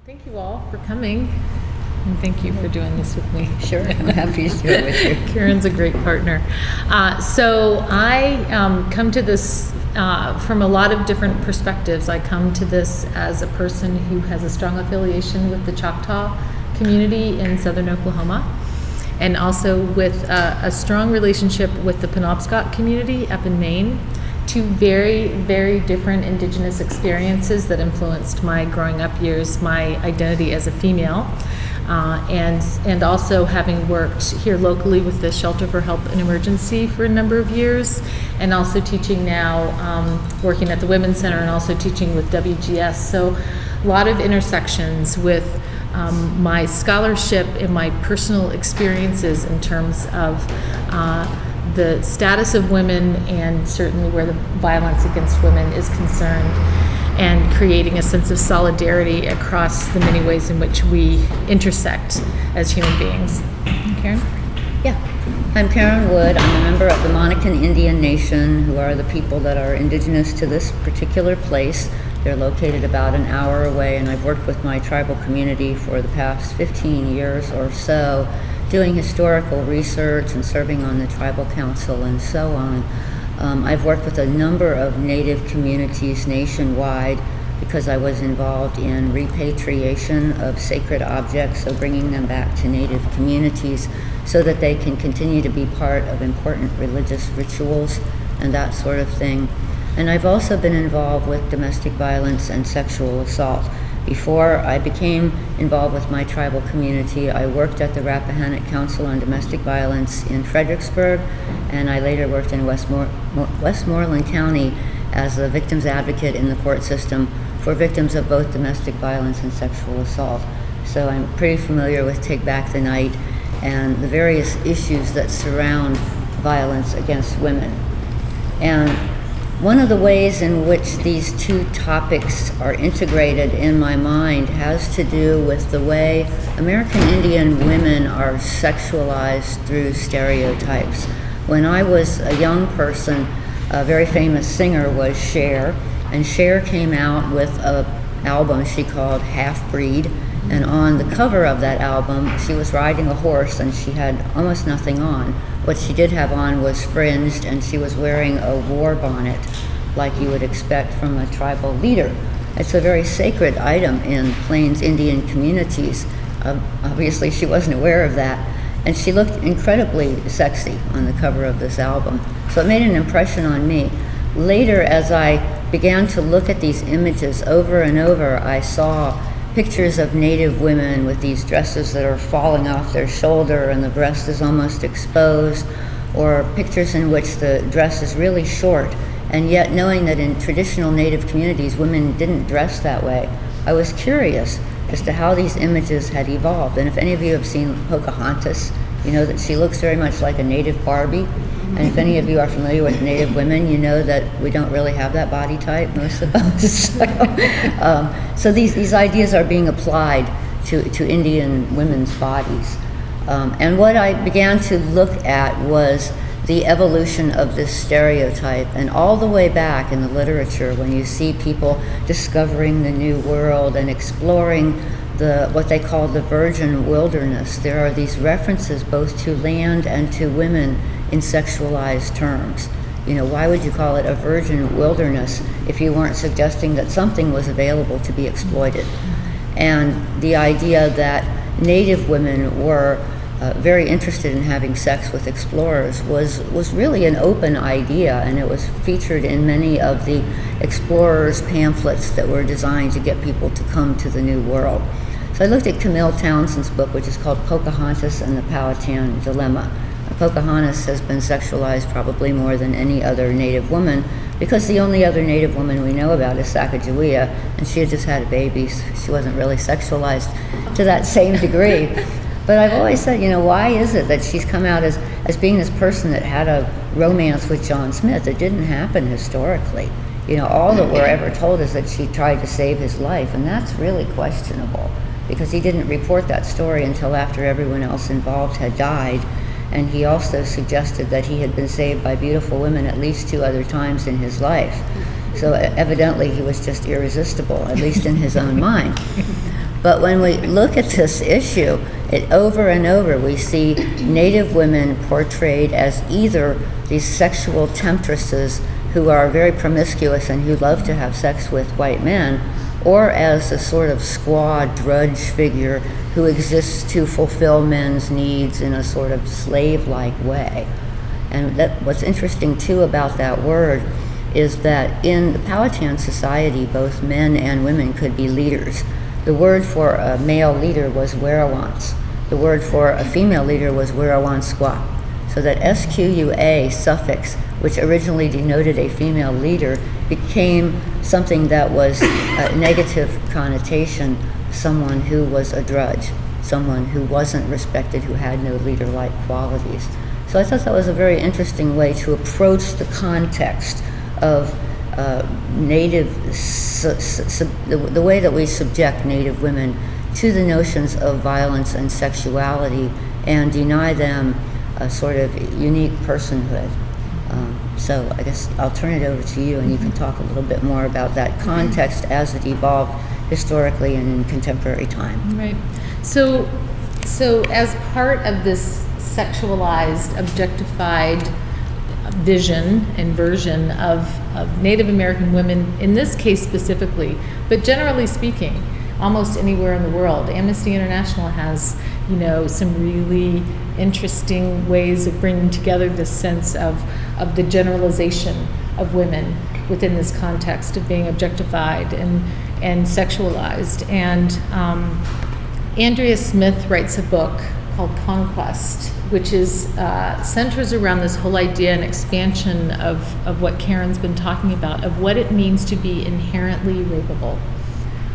Thank you all for coming, and thank you for doing this with me. Sure, I'm happy to do it with you. Karen's a great partner. So I come to this from a lot of different perspectives. I come to this as a person who has a strong affiliation with the Choctaw community in southern Oklahoma, and also with a strong relationship with the Penobscot community up in Maine. Two very, very different Indigenous experiences that influenced my growing up years, my identity as a female, and also having worked here locally with the Shelter for Help and Emergency for a number of years, and also teaching now, working at the Women's Center and also teaching with WGS. So a lot of intersections with my scholarship and my personal experiences in terms of the status of women and certainly where the violence against women is concerned, and creating a sense of solidarity across the many ways in which we intersect as human beings. Karen? Yeah, I'm Karen Wood. I'm a member of the Monacan Indian Nation, who are the people that are indigenous to this particular place. They're located about an hour away, and I've worked with my tribal community for the past 15 years or so, doing historical research and serving on the tribal council and so on. I've worked with a number of Native communities nationwide because I was involved in repatriation of sacred objects, so bringing them back to Native communities so that they can continue to be part of important religious rituals and that sort of thing. And I've also been involved with domestic violence and sexual assault. Before I became involved with my tribal community, I worked at the Rappahannock Council on Domestic Violence in Fredericksburg, and I later worked in Westmoreland County as a victim's advocate in the court system for victims of both domestic violence and sexual assault. So I'm pretty familiar with Take Back the Night and the various issues that surround violence against women. And one of the ways in which these two topics are integrated in my mind has to do with the way American Indian women are sexualized through stereotypes. When I was a young person, a very famous singer was Cher, and Cher came out with an album she called Half Breed, and on the cover of that album, she was riding a horse and she had almost nothing on. What she did have on was fringed, and she was wearing a war bonnet like you would expect from a tribal leader. It's a very sacred item in Plains Indian communities. Obviously she wasn't aware of that, and she looked incredibly sexy on the cover of this album. So it made an impression on me. Later, as I began to look at these images over and over, I saw pictures of Native women with these dresses that are falling off their shoulder and the breast is almost exposed, or pictures in which the dress is really short, and yet knowing that in traditional Native communities women didn't dress that way, I was curious as to how these images had evolved. And if any of you have seen Pocahontas, you know that she looks very much like a Native Barbie. And if any of you are familiar with Native women, you know that we don't really have that body type, most of us. So these ideas are being applied to Indian women's bodies. And what I began to look at was the evolution of this stereotype, and all the way back in the literature when you see people discovering the New World and exploring what they call the virgin wilderness, there are these references both to land and to women in sexualized terms. You know, why would you call it a virgin wilderness if you weren't suggesting that something was available to be exploited? And the idea that Native women were very interested in having sex with explorers was really an open idea, and it was featured in many of the explorers' pamphlets that were designed to get people to come to the New World. So I looked at Camille Townsend's book, which is called Pocahontas and the Powhatan Dilemma. Pocahontas has been sexualized probably more than any other Native woman, because the only other Native woman we know about is Sacagawea, and she had just had a baby, so she wasn't really sexualized to that same degree. But I've always said, you know, why is it that she's come out as being this person that had a romance with John Smith? It didn't happen historically. You know, all that we're ever told is that she tried to save his life, and that's really questionable, because he didn't report that story until after everyone else involved had died. And he also suggested that he had been saved by beautiful women at least 2 other times in his life. So evidently he was just irresistible, at least in his own mind. But when we look at this issue, over and over we see Native women portrayed as either these sexual temptresses who are very promiscuous and who love to have sex with white men, or as a sort of squaw drudge figure who exists to fulfill men's needs in a sort of slave-like way. And what's interesting too about that word is that in the Powhatan society, both men and women could be leaders. The word for a male leader was werewants. The word for a female leader was werewansqua. So that SQUA suffix, which originally denoted a female leader, became something that was a negative connotation, someone who was a drudge, someone who wasn't respected, who had no leader-like qualities. So I thought that was a very interesting way to approach the context of Native, the way that we subject Native women to the notions of violence and sexuality and deny them a sort of unique personhood. So I guess I'll turn it over to you and you can talk a little bit more about that context as it evolved historically and in contemporary time. Right. So as part of this sexualized, objectified vision and version of Native American women, in this case specifically, but generally speaking, almost anywhere in the world, Amnesty International has, some really interesting ways of bringing together this sense of the generalization of women within this context of being objectified and sexualized. And Andrea Smith writes a book called Conquest, which is centers around this whole idea and expansion of what Karen's been talking about, of what it means to be inherently rapeable.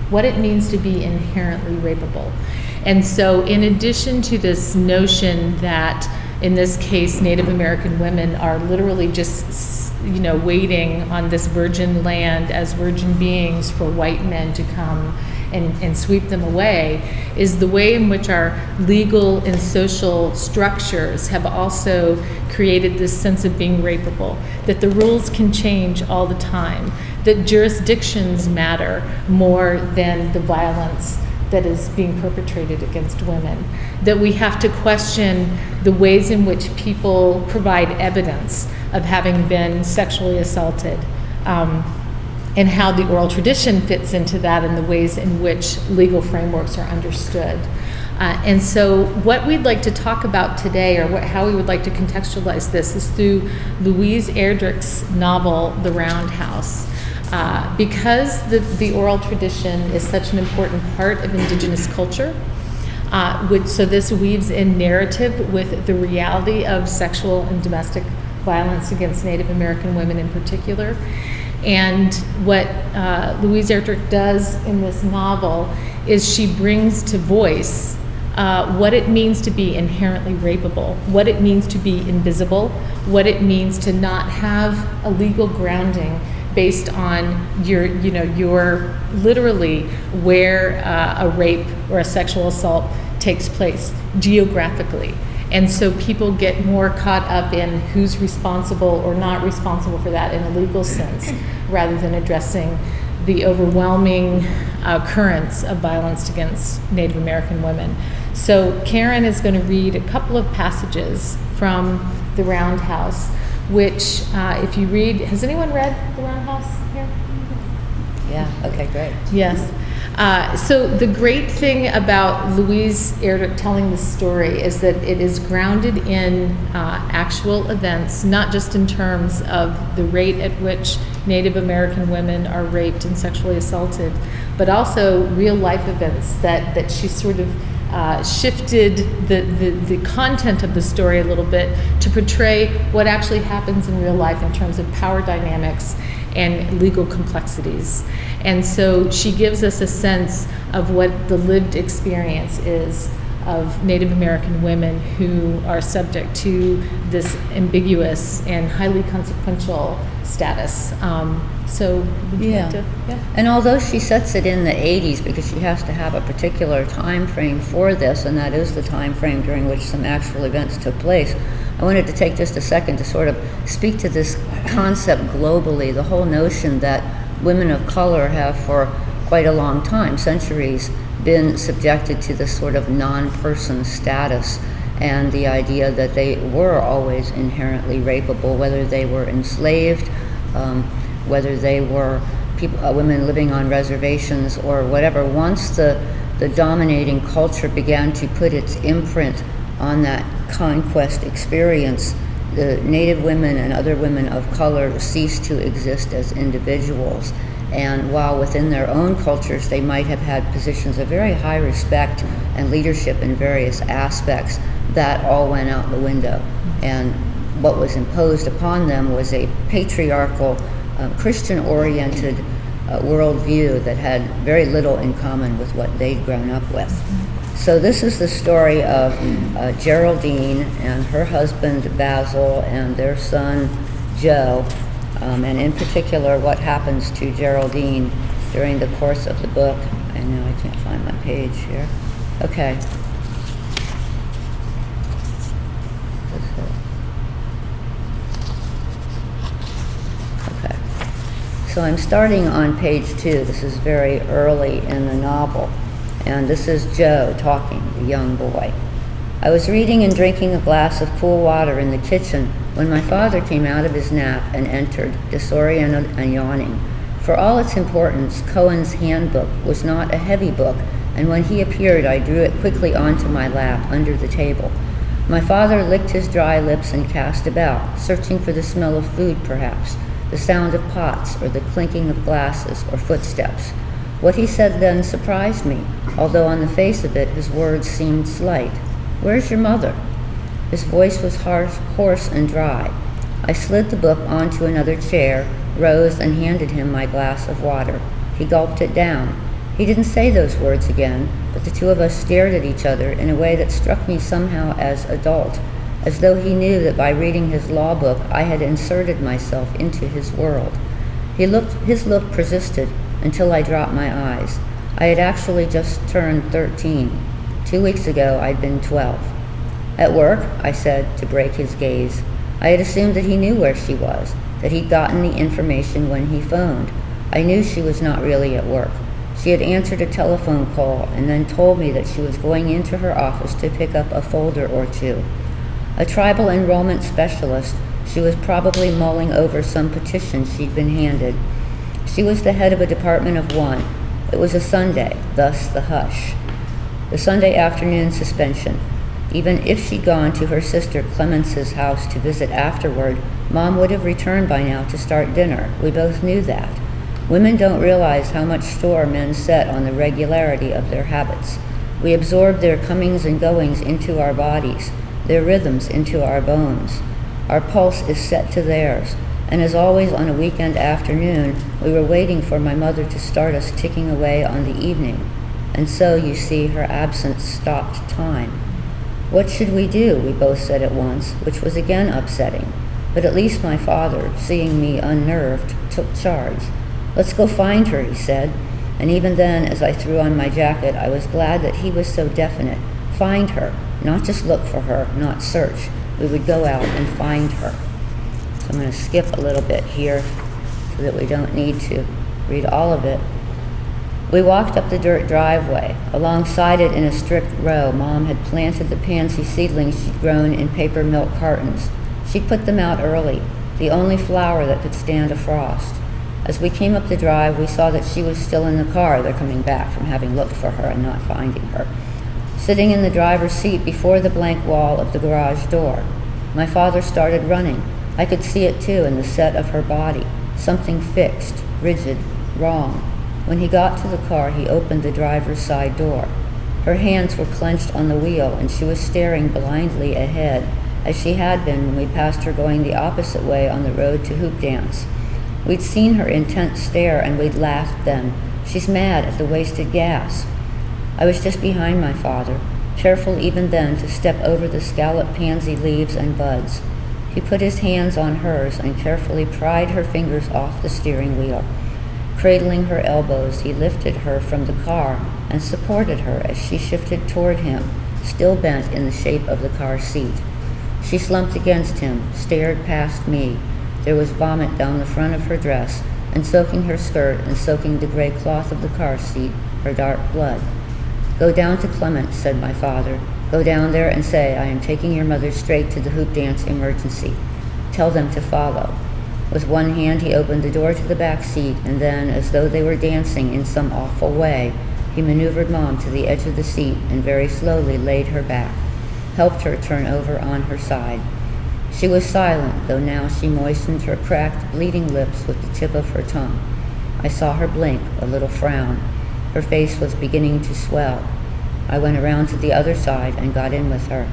What it means to be inherently rapeable. And so in addition to this notion that, in this case, Native American women are literally just, waiting on this virgin land as virgin beings for white men to come and sweep them away, is the way in which our legal and social structures have also created this sense of being rapeable, that the rules can change all the time, that jurisdictions matter more than the violence that is being perpetrated against women, that we have to question the ways in which people provide evidence of having been sexually assaulted, and how the oral tradition fits into that and the ways in which legal frameworks are understood. And so what we'd like to talk about today, or how we would like to contextualize this, is through Louise Erdrich's novel, The Roundhouse. Because the oral tradition is such an important part of Indigenous culture, so this weaves in narrative with the reality of sexual and domestic violence against Native American women in particular. And what Louise Erdrich does in this novel is she brings to voice what it means to be inherently rapeable, what it means to be invisible, what it means to not have a legal grounding based on your literally where a rape or a sexual assault takes place geographically. And so people get more caught up in who's responsible or not responsible for that in a legal sense, rather than addressing the overwhelming occurrence of violence against Native American women. So Karen is going to read a couple of passages from The Roundhouse, which if you read, has anyone read The Roundhouse here? Yeah, okay, great. Yes. So the great thing about Louise Erdrich telling this story is that it is grounded in actual events, not just in terms of the rate at which Native American women are raped and sexually assaulted, but also real life events that she sort of shifted the content of the story a little bit to portray what actually happens in real life in terms of power dynamics and legal complexities. And so she gives us a sense of what the lived experience is of Native American women who are subject to this ambiguous and highly consequential status. So would you like to? Yeah. And although she sets it in the 80s because she has to have a particular time frame for this, and that is the time frame during which some actual events took place, I wanted to take just a second to sort of speak to this concept globally, the whole notion that women of color have for quite a long time, centuries, been subjected to this sort of non-person status, and the idea that they were always inherently rapeable, whether they were enslaved, whether they were women living on reservations or whatever. Once the dominating culture began to put its imprint on that conquest experience, the Native women and other women of color ceased to exist as individuals. And while within their own cultures they might have had positions of very high respect and leadership in various aspects, that all went out the window. And what was imposed upon them was a patriarchal, Christian-oriented worldview that had very little in common with what they'd grown up with. So this is the story of Geraldine and her husband Basil and their son Joe, and in particular what happens to Geraldine during the course of the book. I know I can't find my page here. Okay. Okay. So I'm starting on page 2. This is very early in the novel. And this is Joe talking, the young boy. I was reading and drinking a glass of cool water in the kitchen when my father came out of his nap and entered, disoriented and yawning. For all its importance, Cohen's handbook was not a heavy book, and when he appeared, I drew it quickly onto my lap under the table. My father licked his dry lips and cast about, searching for the smell of food perhaps, the sound of pots or the clinking of glasses or footsteps. What he said then surprised me, although on the face of it his words seemed slight. "Where's your mother?" His voice was hoarse and dry. I slid the book onto another chair, rose and handed him my glass of water. He gulped it down. He didn't say those words again, but the two of us stared at each other in a way that struck me somehow as adult, as though he knew that by reading his law book I had inserted myself into his world. His look persisted until I dropped my eyes. I had actually just turned 13. 2 weeks ago, I'd been 12. "At work?" I said, to break his gaze. I had assumed that he knew where she was, that he'd gotten the information when he phoned. I knew she was not really at work. She had answered a telephone call and then told me that she was going into her office to pick up a folder or two. A tribal enrollment specialist, she was probably mulling over some petition she'd been handed. She was the head of a department of one. It was a Sunday, thus the hush. The Sunday afternoon suspension. Even if she'd gone to her sister Clemence's house to visit afterward, Mom would have returned by now to start dinner. We both knew that. Women don't realize how much store men set on the regularity of their habits. We absorb their comings and goings into our bodies, their rhythms into our bones. Our pulse is set to theirs. And as always on a weekend afternoon, we were waiting for my mother to start us ticking away on the evening. And so, you see, her absence stopped time. What should we do? We both said at once, which was again upsetting. But at least my father, seeing me unnerved, took charge. "Let's go find her," he said. And even then, as I threw on my jacket, I was glad that he was so definite. Find her, not just look for her, not search. We would go out and find her. So I'm going to skip a little bit here so that we don't need to read all of it. We walked up the dirt driveway. Alongside it in a strict row, Mom had planted the pansy seedlings she'd grown in paper milk cartons. She'd put them out early, the only flower that could stand a frost. As we came up the drive, we saw that she was still in the car. They're coming back from having looked for her and not finding her. Sitting in the driver's seat before the blank wall of the garage door. My father started running. I could see it too in the set of her body. Something fixed, rigid, wrong. When he got to the car, he opened the driver's side door. Her hands were clenched on the wheel, and she was staring blindly ahead, as she had been when we passed her going the opposite way on the road to Hoop Dance. We'd seen her intent stare, and we'd laughed then. "She's mad at the wasted gas." I was just behind my father, careful even then to step over the scalloped pansy leaves and buds. He put his hands on hers and carefully pried her fingers off the steering wheel. Cradling her elbows, he lifted her from the car and supported her as she shifted toward him, still bent in the shape of the car seat. She slumped against him, stared past me. There was vomit down the front of her dress, and soaking her skirt and soaking the gray cloth of the car seat, her dark blood. "Go down to Clement's," said my father. "Go down there and say I am taking your mother straight to the hoop dance emergency. Tell them to follow." With one hand he opened the door to the back seat, and then, as though they were dancing in some awful way, he maneuvered Mom to the edge of the seat and very slowly laid her back, helped her turn over on her side. She was silent, though now she moistened her cracked, bleeding lips with the tip of her tongue. I saw her blink, a little frown. Her face was beginning to swell. I went around to the other side and got in with her.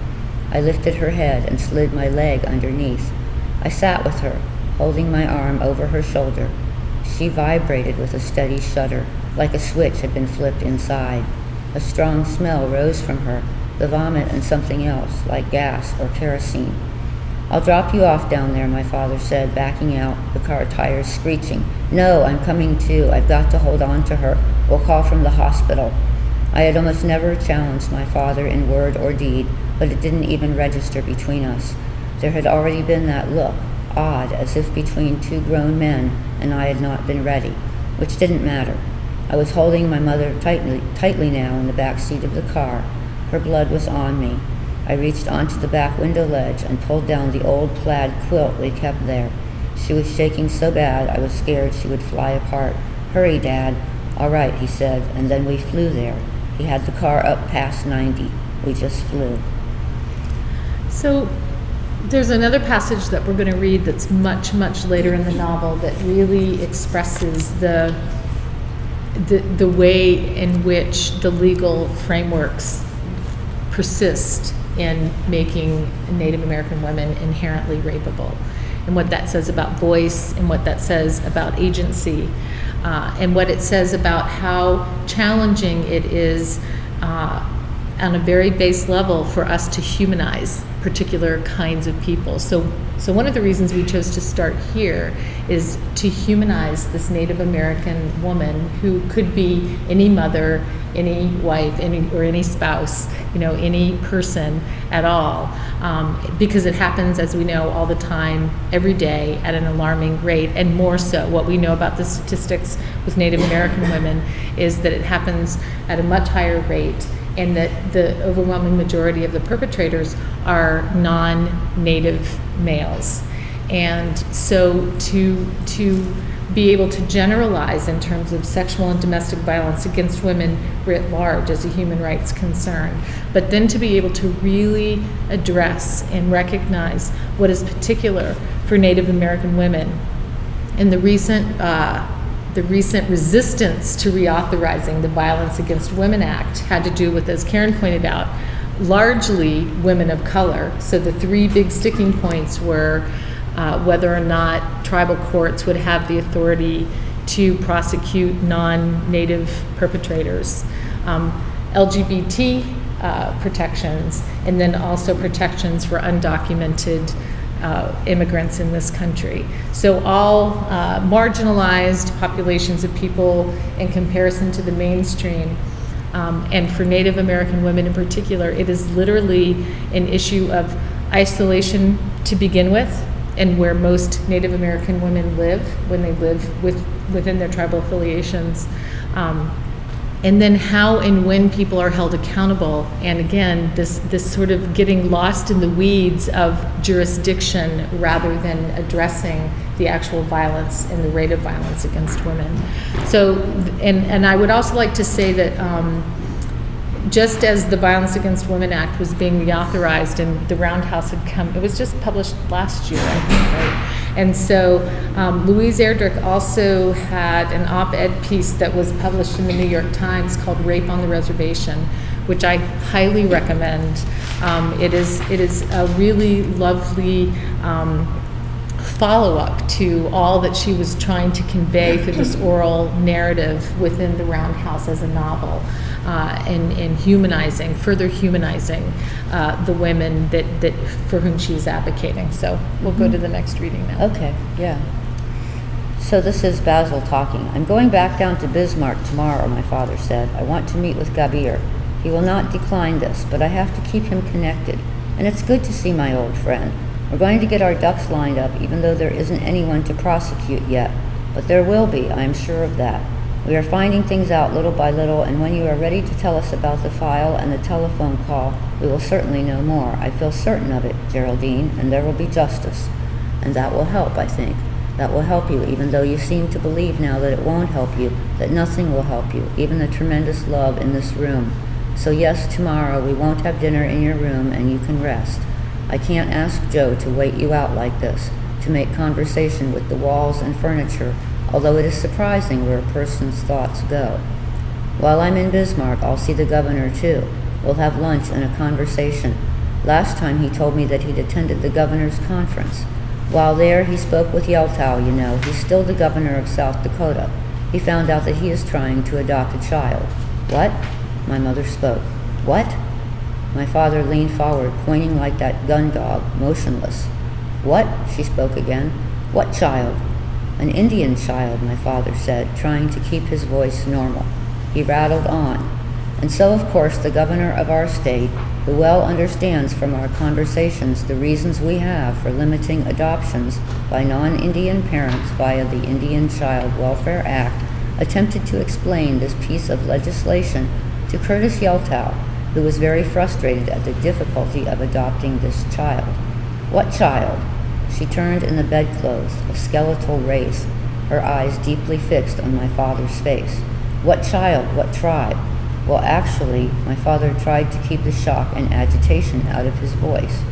I lifted her head and slid my leg underneath. I sat with her, holding my arm over her shoulder. She vibrated with a steady shudder, like a switch had been flipped inside. A strong smell rose from her, the vomit and something else, like gas or kerosene. "I'll drop you off down there," my father said, backing out, the car tires screeching. "No, I'm coming too. I've got to hold on to her. We'll call from the hospital." I had almost never challenged my father in word or deed, but it didn't even register between us. There had already been that look, odd, as if between two grown men, and I had not been ready, which didn't matter. I was holding my mother tightly now in the back seat of the car. Her blood was on me. I reached onto the back window ledge and pulled down the old plaid quilt we kept there. She was shaking so bad I was scared she would fly apart. "Hurry, Dad." "All right," he said, and then we flew there. He had the car up past 90. We just flew. So there's another passage that we're going to read that's much, much later in the novel that really expresses the way in which the legal frameworks persist in making Native American women inherently rapeable, and what that says about voice, and what that says about agency, and what it says about how challenging it is on a very base level for us to humanize particular kinds of people. So one of the reasons we chose to start here is to humanize this Native American woman who could be any mother, any wife, any spouse, any person at all, because it happens, as we know, all the time, every day, at an alarming rate. And more so, what we know about the statistics with Native American women is that it happens at a much higher rate, and that the overwhelming majority of the perpetrators are non-Native males. And so to be able to generalize in terms of sexual and domestic violence against women writ large as a human rights concern, but then to be able to really address and recognize what is particular for Native American women. And the recent resistance to reauthorizing the Violence Against Women Act had to do with, as Karen pointed out, largely women of color. So the three big sticking points were whether or not tribal courts would have the authority to prosecute non-Native perpetrators, LGBT protections, and then also protections for undocumented immigrants in this country. So all marginalized populations of people in comparison to the mainstream. And for Native American women in particular, it is literally an issue of isolation to begin with, and where most Native American women live when they live within their tribal affiliations. And then how and when people are held accountable, and again, this sort of getting lost in the weeds of jurisdiction rather than addressing the actual violence and the rate of violence against women. So, and I would also like to say that just as the Violence Against Women Act was being reauthorized and the Roundhouse had come, it was just published last year, I think, right? And so Louise Erdrich also had an op-ed piece that was published in the New York Times called Rape on the Reservation, which I highly recommend. It is a really lovely follow-up to all that she was trying to convey through this oral narrative within the Roundhouse as a novel, and further humanizing the women that for whom she's advocating. So we'll go to the next reading now. Okay, yeah. So this is Basil talking. "I'm going back down to Bismarck tomorrow," my father said. "I want to meet with Gabir. He will not decline this, but I have to keep him connected. And it's good to see my old friend. We're going to get our ducks lined up, even though there isn't anyone to prosecute yet. But there will be, I am sure of that. We are finding things out little by little, and when you are ready to tell us about the file and the telephone call, we will certainly know more. I feel certain of it, Geraldine, and there will be justice. And that will help, I think. That will help you, even though you seem to believe now that it won't help you, that nothing will help you, even the tremendous love in this room. So yes, tomorrow we won't have dinner in your room and you can rest. I can't ask Joe to wait you out like this, to make conversation with the walls and furniture, although it is surprising where a person's thoughts go. While I'm in Bismarck, I'll see the governor too. We'll have lunch and a conversation. Last time he told me that he'd attended the governor's conference. While there, he spoke with Yeltow, you know. He's still the governor of South Dakota. He found out that he is trying to adopt a child. What? My mother spoke. What? My father leaned forward, pointing like that gun dog, motionless. What? She spoke again. What child? An Indian child, my father said, trying to keep his voice normal. He rattled on. And so, of course, the governor of our state, who well understands from our conversations the reasons we have for limiting adoptions by non-Indian parents via the Indian Child Welfare Act, attempted to explain this piece of legislation to Curtis Yeltow, who was very frustrated at the difficulty of adopting this child. What child? She turned in the bedclothes, a skeletal wraith, her eyes deeply fixed on my father's face. What child? What tribe? Well, actually, my father tried to keep the shock and agitation out of his voice.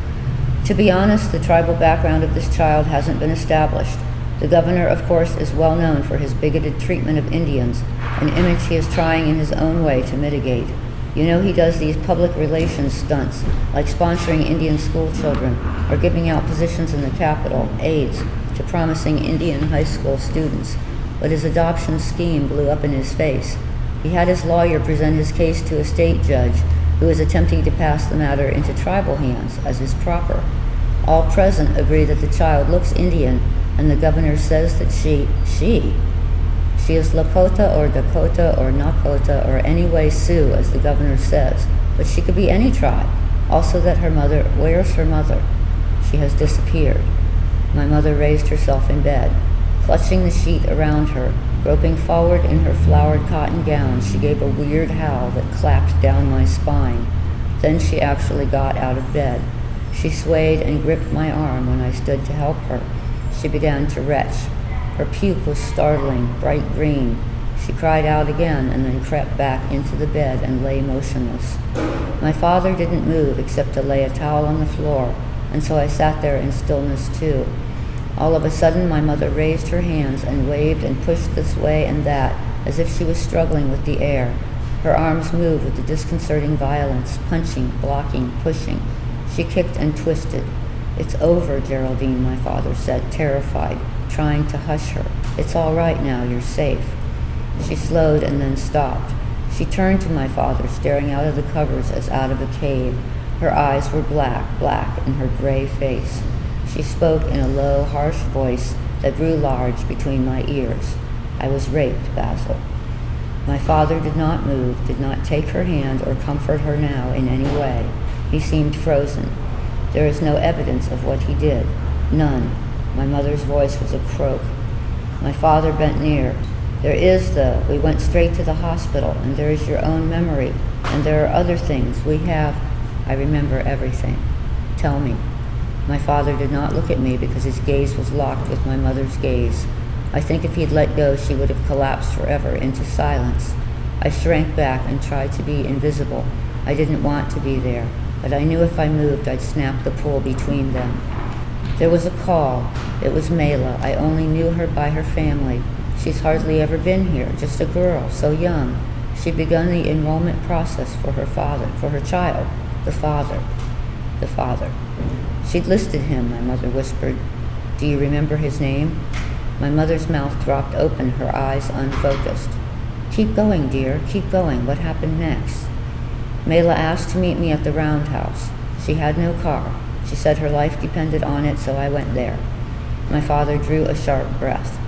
To be honest, the tribal background of this child hasn't been established. The governor, of course, is well known for his bigoted treatment of Indians, an image he is trying in his own way to mitigate. You know, he does these public relations stunts, like sponsoring Indian school children or giving out positions in the Capitol, aides, to promising Indian high school students. But his adoption scheme blew up in his face. He had his lawyer present his case to a state judge who is attempting to pass the matter into tribal hands, as is proper. All present agree that the child looks Indian, and the governor says that she is Lakota or Dakota or Nakota or anyway Sioux, as the governor says, but she could be any tribe. Also that her mother, where's her mother? She has disappeared. My mother raised herself in bed. Clutching the sheet around her, groping forward in her flowered cotton gown, she gave a weird howl that clapped down my spine. Then she actually got out of bed. She swayed and gripped my arm when I stood to help her. She began to retch. Her puke was startling, bright green. She cried out again and then crept back into the bed and lay motionless. My father didn't move except to lay a towel on the floor, and so I sat there in stillness too. All of a sudden, my mother raised her hands and waved and pushed this way and that, as if she was struggling with the air. Her arms moved with a disconcerting violence, punching, blocking, pushing. She kicked and twisted. It's over, Geraldine, my father said, terrified, trying to hush her. It's all right now, you're safe. She slowed and then stopped. She turned to my father, staring out of the covers as out of a cave. Her eyes were black in her gray face. She spoke in a low, harsh voice that grew large between my ears. I was raped, Basil. My father did not move, did not take her hand or comfort her now in any way. He seemed frozen. There is no evidence of what he did. None. My mother's voice was a croak. My father bent near. There is, though. We went straight to the hospital, and there is your own memory, and there are other things. We have... I remember everything. Tell me. My father did not look at me because his gaze was locked with my mother's gaze. I think if he'd let go, she would have collapsed forever into silence. I shrank back and tried to be invisible. I didn't want to be there, but I knew if I moved, I'd snap the pull between them. There was a call. It was Mela. I only knew her by her family. She's hardly ever been here, just a girl, so young. She'd begun the enrollment process for her father, for her child, the father. She'd listed him, my mother whispered. Do you remember his name? My mother's mouth dropped open, her eyes unfocused. Keep going, dear, keep going. What happened next? Mela asked to meet me at the Roundhouse. She had no car. She said her life depended on it, so I went there. My father drew a sharp breath.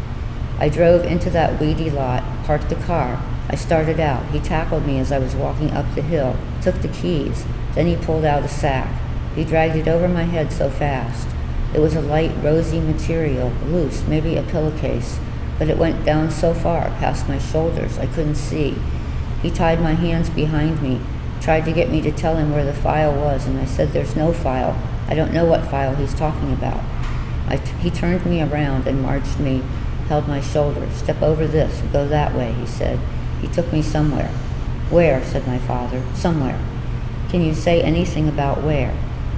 I drove into that weedy lot, parked the car. I started out. He tackled me as I was walking up the hill, took the keys. Then he pulled out a sack. He dragged it over my head so fast. It was a light, rosy material, loose, maybe a pillowcase. but it went down so far past my shoulders I couldn't see. He tied my hands behind me, tried to get me to tell him where the file was, and I said, "There's no file. I don't know what file he's talking about." He turned me around and marched me, held my shoulder. "Step over this, go that way," he said. He took me somewhere. "Where?" said my father. "Somewhere." "Can you say anything about where?"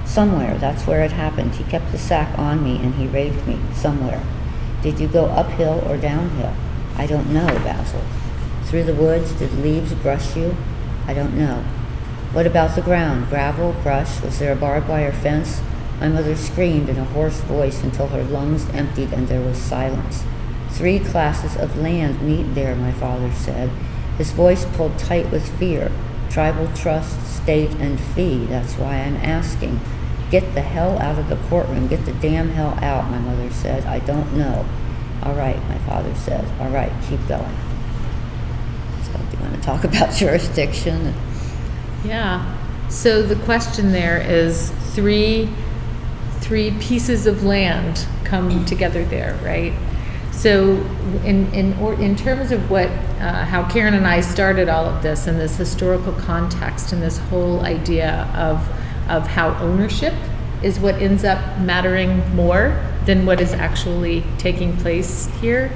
"Somewhere, that's where it happened. He kept the sack on me and he raped me. Somewhere." "Did you go uphill or downhill?" "I don't know, Basil." "Through the woods? Did leaves brush you?" "I don't know." "What about the ground? Gravel, brush? Was there a barbed wire fence?" My mother screamed in a hoarse voice until her lungs emptied and there was silence. "3 classes of land meet there," my father said. His voice pulled tight with fear. "Tribal trust, state, and fee. That's why I'm asking. Get the hell out of the courtroom. Get the damn hell out," my mother said. "I don't know." "All right," my father said. "All right, keep going." So do you want to talk about jurisdiction? Yeah. So the question there is three pieces of land come together there, right? So in terms of what how Karen and I started all of this in this historical context and this whole idea of how ownership is what ends up mattering more than what is actually taking place here.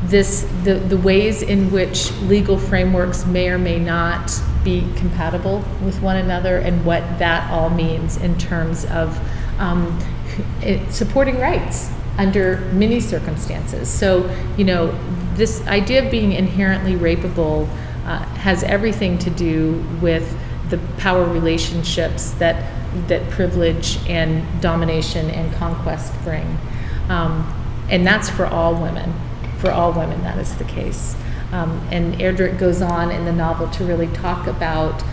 The ways in which legal frameworks may or may not be compatible with one another, and what that all means in terms of supporting rights under many circumstances. So, this idea of being inherently rapeable has everything to do with the power relationships that privilege and domination and conquest bring. And that's for all women. For all women, that is the case. And Erdrich goes on in the novel to really talk about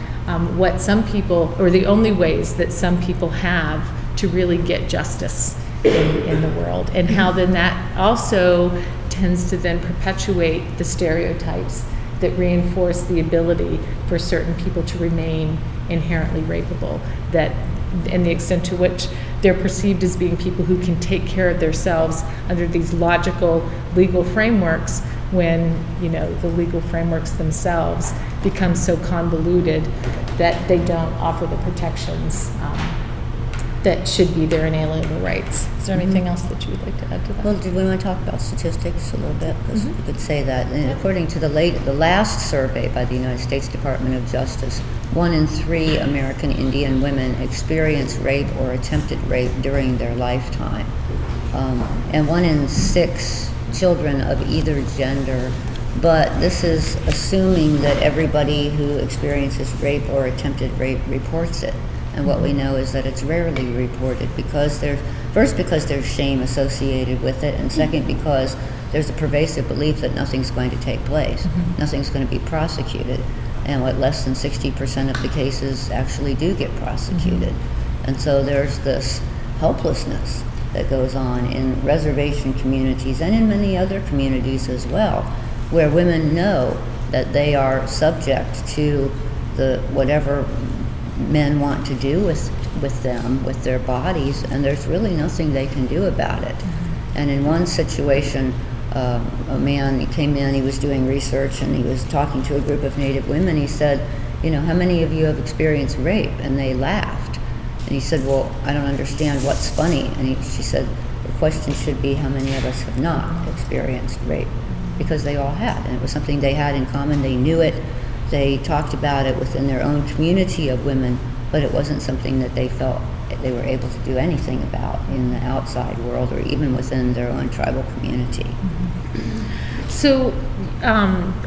what some people, or the only ways that some people have to really get justice in the world, and how then that also tends to then perpetuate the stereotypes that reinforce the ability for certain people to remain inherently rapeable, and the extent to which they're perceived as being people who can take care of themselves under these logical legal frameworks, when the legal frameworks themselves become so convoluted that they don't offer the protections that should be their inalienable rights. Is there anything else that you would like to add to that? Well, did we want to talk about statistics a little bit? Because we could say that. And according to the last survey by the United States Department of Justice, 1 in 3 American Indian women experience rape or attempted rape during their lifetime. And 1 in 6 children of either gender. But this is assuming that everybody who experiences rape or attempted rape reports it. And what we know is that it's rarely reported because there's shame associated with it, and second, because there's a pervasive belief that nothing's going to take place, nothing's going to be prosecuted, and less than 60% of the cases actually do get prosecuted. And so there's this helplessness that goes on in reservation communities and in many other communities as well, where women know that they are subject to whatever men want to do with them, with their bodies, and there's really nothing they can do about it. And in one situation, a man came in, he was doing research, and he was talking to a group of Native women. He said, "How many of you have experienced rape?" And they laughed. And he said, "Well, I don't understand what's funny." And she said, "The question should be, how many of us have not experienced rape?" Because they all had, and it was something they had in common. They knew it. They talked about it within their own community of women, but it wasn't something that they felt they were able to do anything about in the outside world or even within their own tribal community. So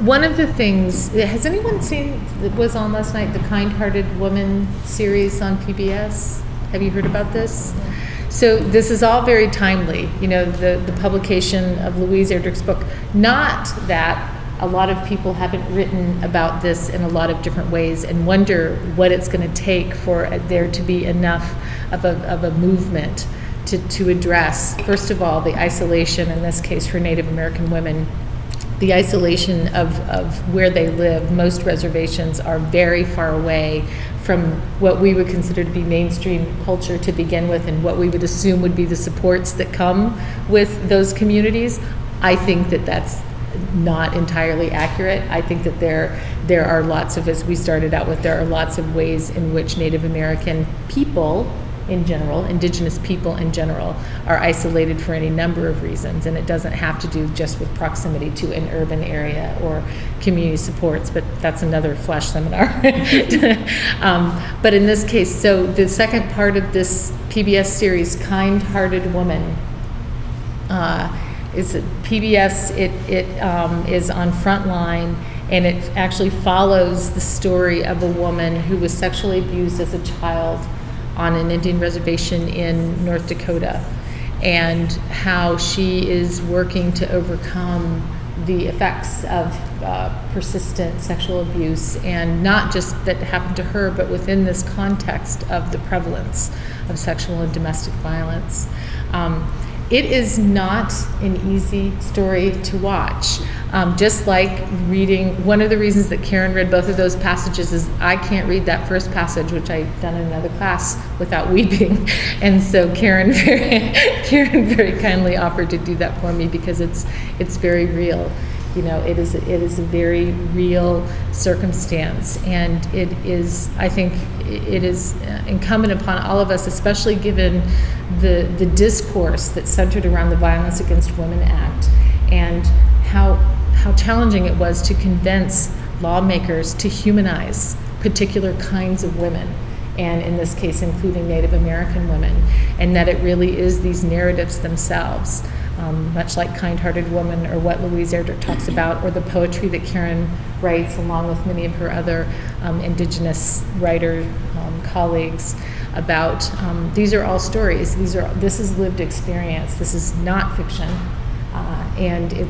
one of the things, has anyone seen, that was on last night, the Kind-Hearted Woman series on PBS? Have you heard about this? So this is all very timely, the publication of Louise Erdrich's book. Not that a lot of people haven't written about this in a lot of different ways and wonder what it's going to take for there to be enough of a movement to address, first of all, the isolation, in this case for Native American women, the isolation of where they live. Most reservations are very far away from what we would consider to be mainstream culture to begin with, and what we would assume would be the supports that come with those communities. I think that that's not entirely accurate. I think that there are lots of, as we started out with, there are lots of ways in which Native American people in general, indigenous people in general, are isolated for any number of reasons, and it doesn't have to do just with proximity to an urban area or community supports, but that's another flash seminar. But in this case, so the second part of this PBS series, Kind-Hearted Woman, is PBS. It is on Frontline, and it actually follows the story of a woman who was sexually abused as a child on an Indian reservation in North Dakota, and how she is working to overcome the effects of persistent sexual abuse, and not just that happened to her, but within this context of the prevalence of sexual and domestic violence. It is not an easy story to watch. Just like reading, one of the reasons that Karen read both of those passages is I can't read that first passage, which I'd done in another class, without weeping. And so Karen very kindly offered to do that for me, because it's very real. You know, it is a very real circumstance, and it is, I think, it is incumbent upon all of us, especially given the discourse that's centered around the Violence Against Women Act, and how challenging it was to convince lawmakers to humanize particular kinds of women, and in this case including Native American women, and that it really is these narratives themselves. Much like Kind-Hearted Woman, or what Louise Erdrich talks about, or the poetry that Karen writes along with many of her other Indigenous writer colleagues about. These are all stories. This is lived experience. This is not fiction, and it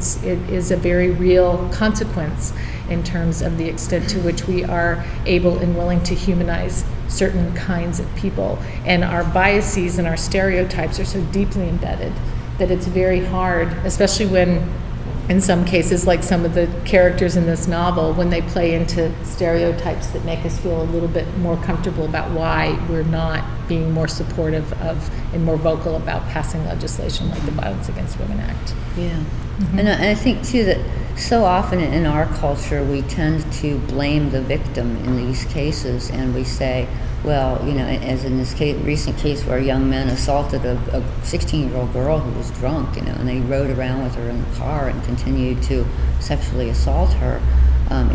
is a very real consequence in terms of the extent to which we are able and willing to humanize certain kinds of people, and our biases and our stereotypes are so deeply embedded that it's very hard, especially when, in some cases, like some of the characters in this novel, when they play into stereotypes that make us feel a little bit more comfortable about why we're not being more supportive of and more vocal about passing legislation like the Violence Against Women Act. Yeah. Mm-hmm. And I think, too, that so often in our culture we tend to blame the victim in these cases, and we say, well, you know, as in this recent case where young men assaulted a 16-year-old girl who was drunk, you know, and they rode around with her in the car and continued to sexually assault her.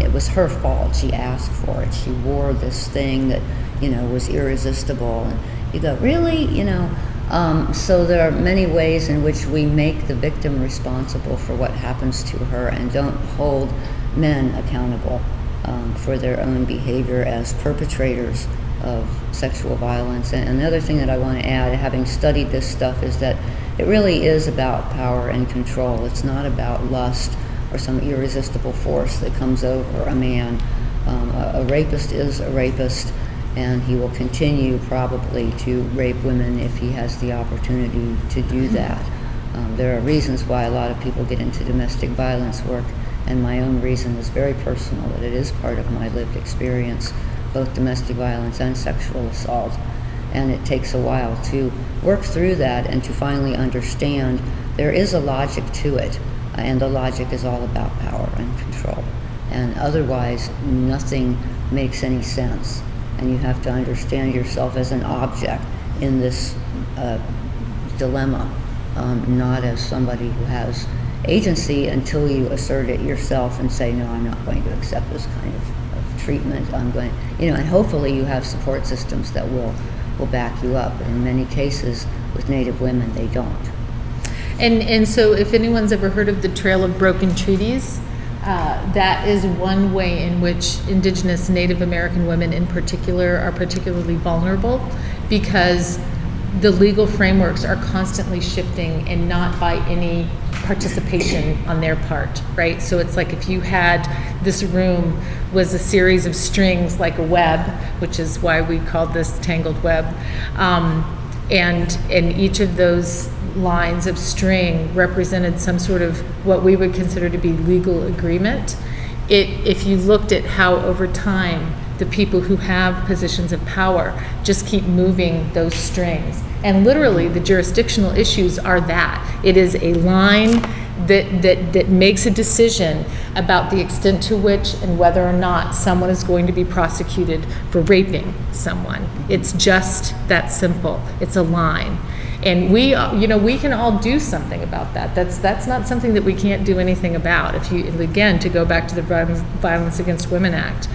It was her fault. She asked for it. She wore this thing that, you know, was irresistible. And you go, really? You know? So there are many ways in which we make the victim responsible for what happens to her, and don't hold men accountable for their own behavior as perpetrators of sexual violence. And the other thing that I want to add, having studied this stuff, is that it really is about power and control. It's not about lust or some irresistible force that comes over a man. A rapist is a rapist, and he will continue probably to rape women if he has the opportunity to do that. There are reasons why a lot of people get into domestic violence work, and my own reason is very personal, that it is part of my lived experience, both domestic violence and sexual assault. And it takes a while to work through that and to finally understand there is a logic to it, and the logic is all about power and control. And otherwise, nothing makes any sense. And you have to understand yourself as an object in this dilemma, not as somebody who has agency, until you assert it yourself and say, no, I'm not going to accept this kind of treatment. I'm going, you know, and hopefully you have support systems that will back you up. But in many cases with Native women, they don't. And so if anyone's ever heard of the Trail of Broken Treaties, that is one way in which Indigenous Native American women in particular are particularly vulnerable, because the legal frameworks are constantly shifting, and not by any participation on their part, right? So it's like if you had, this room was a series of strings like a web, which is why we called this Tangled Web, and each of those lines of string represented some sort of what we would consider to be legal agreement. If you looked at how over time the people who have positions of power just keep moving those strings, and literally the jurisdictional issues are that. It is a line that makes a decision about the extent to which and whether or not someone is going to be prosecuted for raping someone. It's just that simple. It's a line. And we can all do something about that. That's not something that we can't do anything about. Again, to go back to the Violence Against Women Act,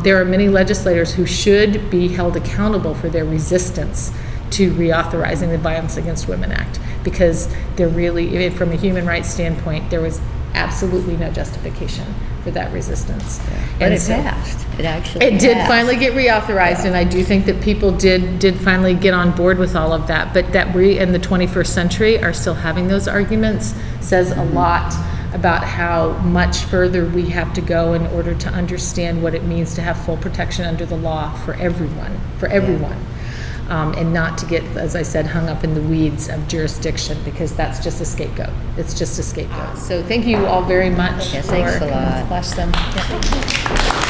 there are many legislators who should be held accountable for their resistance to reauthorizing the Violence Against Women Act, because there really, from a human rights standpoint, there was absolutely no justification for that resistance. But it passed. It actually did passed. finally get reauthorized, and I do think that people did finally get on board with all of that. But that we in the 21st century are still having those arguments says a lot about how much further we have to go in order to understand what it means to have full protection under the law for everyone, and not to get, as I said, hung up in the weeds of jurisdiction, because that's just a scapegoat. It's just a scapegoat. So thank you all very much. Yeah, thanks a lot. Flash them. Yeah.